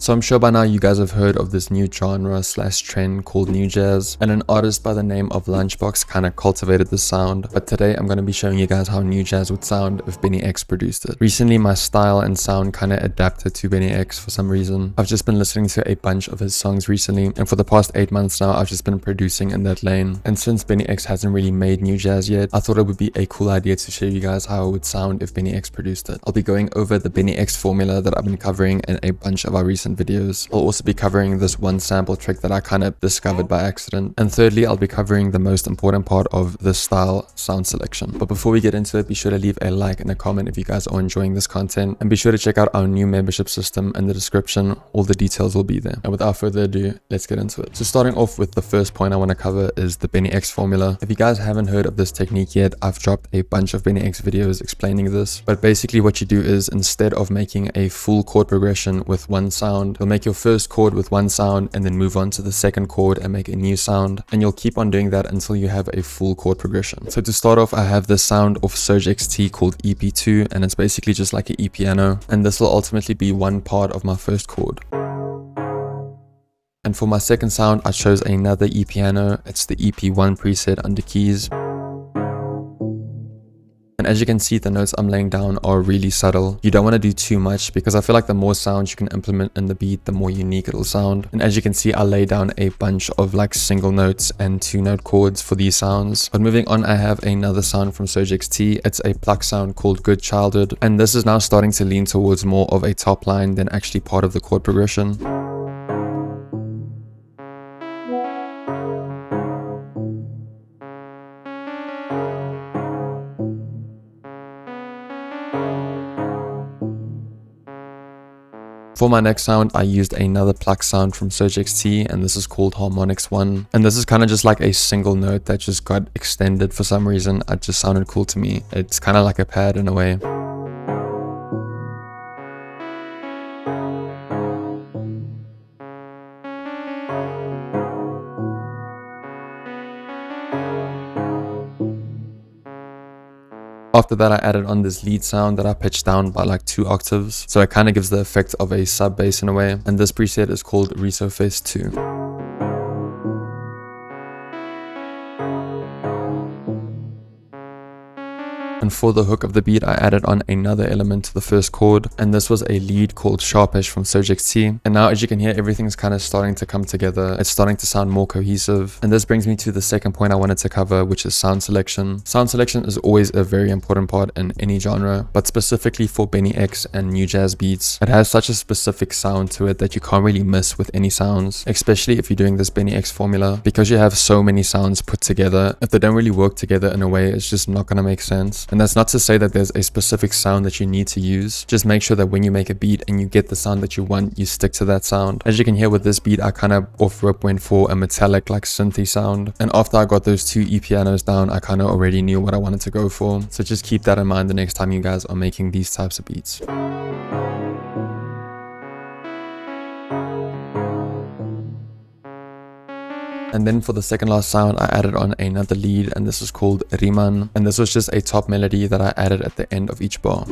So I'm sure by now you guys have heard of this new genre slash trend called new jazz, and an artist by the name of LUNCBOX kind of cultivated this sound. But today I'm going to be showing you guys how new jazz would sound if BNYX produced it. Recently my style and sound kind of adapted to BNYX for some reason. I've just been listening to a bunch of his songs recently, and for the past 8 months now I've just been producing in that lane. And since BNYX hasn't really made new jazz yet, I thought it would be a cool idea to show you guys how it would sound if BNYX produced it. I'll be going over the BNYX formula that I've been covering in a bunch of our recent videos. I'll also be covering this one sample trick that I kind of discovered by accident. And thirdly, I'll be covering the most important part of this style, sound selection. But before we get into it, be sure to leave a like and a comment if you guys are enjoying this content. And be sure to check out our new membership system in the description. All the details will be there. And without further ado, let's get into it. So starting off with the first point I want to cover is the BNYX formula. If you guys haven't heard of this technique yet, I've dropped a bunch of BNYX videos explaining this. But basically what you do is, instead of making a full chord progression with one sound, you'll make your first chord with one sound and then move on to the second chord and make a new sound, and you'll keep on doing that until you have a full chord progression. So to start off, I have this sound of Surge XT called EP2, and it's basically just like an E piano, and this will ultimately be one part of my first chord. And for my second sound, I chose another E piano. It's the EP1 preset under keys. And as you can see, the notes I'm laying down are really subtle. You don't want to do too much because I feel like the more sounds you can implement in the beat, the more unique it'll sound. And as you can see, I lay down a bunch of like single notes and 2-note chords for these sounds. But moving on, I have another sound from Surge XT. It's a pluck sound called Good Childhood. And this is now starting to lean towards more of a top line than actually part of the chord progression. For my next sound, I used another pluck sound from Surge XT, and this is called Harmonics 1. And this is kind of just like a single note that just got extended for some reason. It just sounded cool to me. It's kind of like a pad in a way. After that, I added on this lead sound that I pitched down by like 2 octaves. So it kind of gives the effect of a sub bass in a way. And this preset is called Resurface 2. And for the hook of the beat, I added on another element to the first chord, and this was a lead called Sharpish from Surge XT. And now, as you can hear, everything's kind of starting to come together. It's starting to sound more cohesive. And this brings me to the second point I wanted to cover, which is sound selection. Sound selection is always a very important part in any genre, but specifically for BNYX and new jazz beats. It has such a specific sound to it that you can't really miss with any sounds, especially if you're doing this BNYX formula, because you have so many sounds put together. If they don't really work together in a way, it's just not going to make sense. And that's not to say that there's a specific sound that you need to use. Just make sure that when you make a beat and you get the sound that you want, you stick to that sound. As you can hear with this beat, I kind of off rip went for a metallic like synthy sound. And after I got those 2 E pianos down, I kind of already knew what I wanted to go for. So just keep that in mind the next time you guys are making these types of beats. And then for the second last sound, I added on another lead, and this is called Riman. And this was just a top melody that I added at the end of each bar.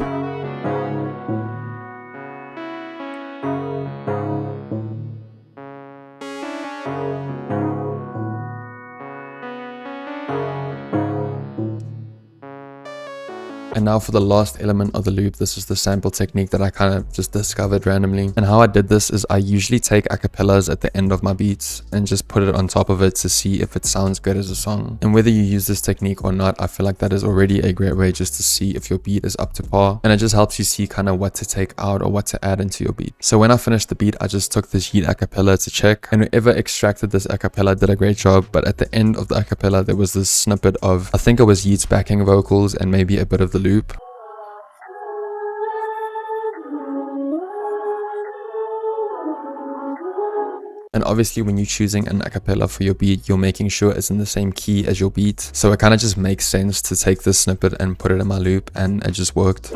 And now for the last element of the loop, this is the sample technique that I kind of just discovered randomly. And how I did this is I usually take acapellas at the end of my beats and just put it on top of it to see if it sounds good as a song. And whether you use this technique or not, I feel like that is already a great way just to see if your beat is up to par. And it just helps you see kind of what to take out or what to add into your beat. So when I finished the beat, I just took this Yeat acapella to check, and whoever extracted this acapella did a great job. But at the end of the acapella, there was this snippet of, I think it was Yeat's backing vocals and maybe a bit of the loop. And obviously when you're choosing an acapella for your beat, you're making sure it's in the same key as your beat. So it kind of just makes sense to take this snippet and put it in my loop, and it just worked.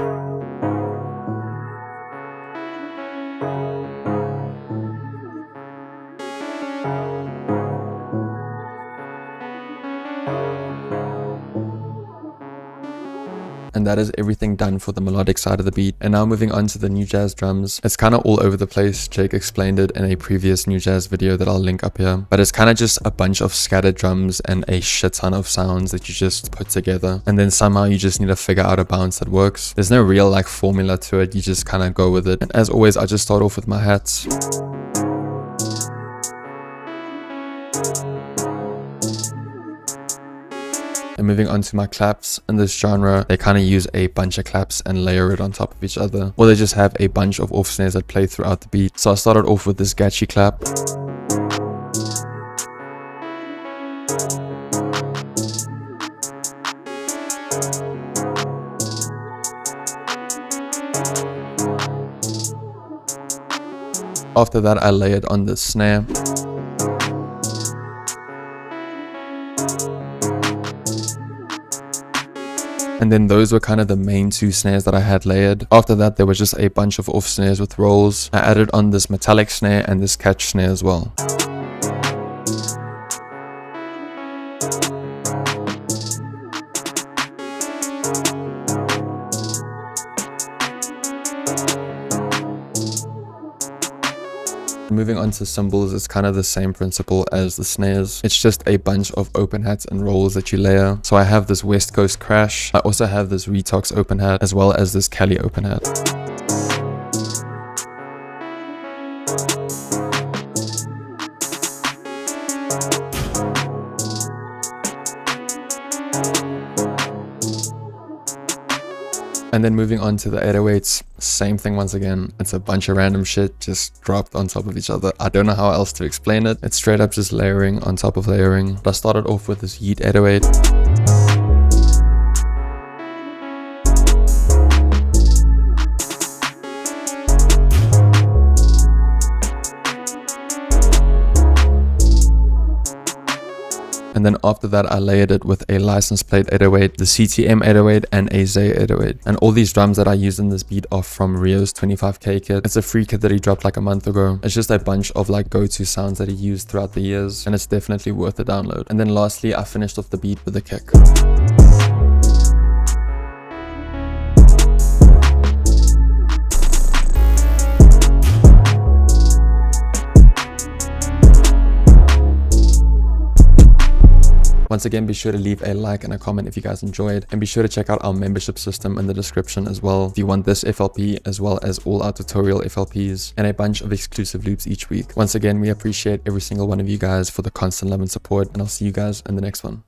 And that is everything done for the melodic side of the beat. And now moving on to the new jazz drums. It's kind of all over the place. Jake explained it in a previous new jazz video that I'll link up here. But it's kind of just a bunch of scattered drums and a shit ton of sounds that you just put together. And then somehow you just need to figure out a bounce that works. There's no real like formula to it. You just kind of go with it. And as always, I just start off with my hats. And moving on to my claps. In this genre, they kind of use a bunch of claps and layer it on top of each other, or they just have a bunch of off snares that play throughout the beat. So I started off with this gatchy clap. After that, I layered on the snare. And then those were kind of the main two snares that I had layered. After that, there was just a bunch of off snares with rolls. I added on this metallic snare and this catch snare as well. Moving on to cymbals, it's kind of the same principle as the snares. It's just a bunch of open hats and rolls that you layer. So I have this West Coast crash. I also have this Retox open hat as well as this Cali open hat. And then moving on to the 808s, same thing once again. It's a bunch of random shit just dropped on top of each other. I don't know how else to explain it. It's straight up just layering on top of layering. But I started off with this Yeat 808. And then after that, I layered it with a license plate 808, the CTM 808, and a Zay 808. And all these drums that I used in this beat are from Rio's 25k kit. It's a free kit that he dropped like a month ago. It's just a bunch of like go-to sounds that he used throughout the years, and it's definitely worth a download. And then lastly, I finished off the beat with a kick. Once again, be sure to leave a like and a comment if you guys enjoyed, and be sure to check out our membership system in the description as well if you want this FLP as well as all our tutorial FLPs and a bunch of exclusive loops each week. Once again, we appreciate every single one of you guys for the constant love and support, and I'll see you guys in the next one.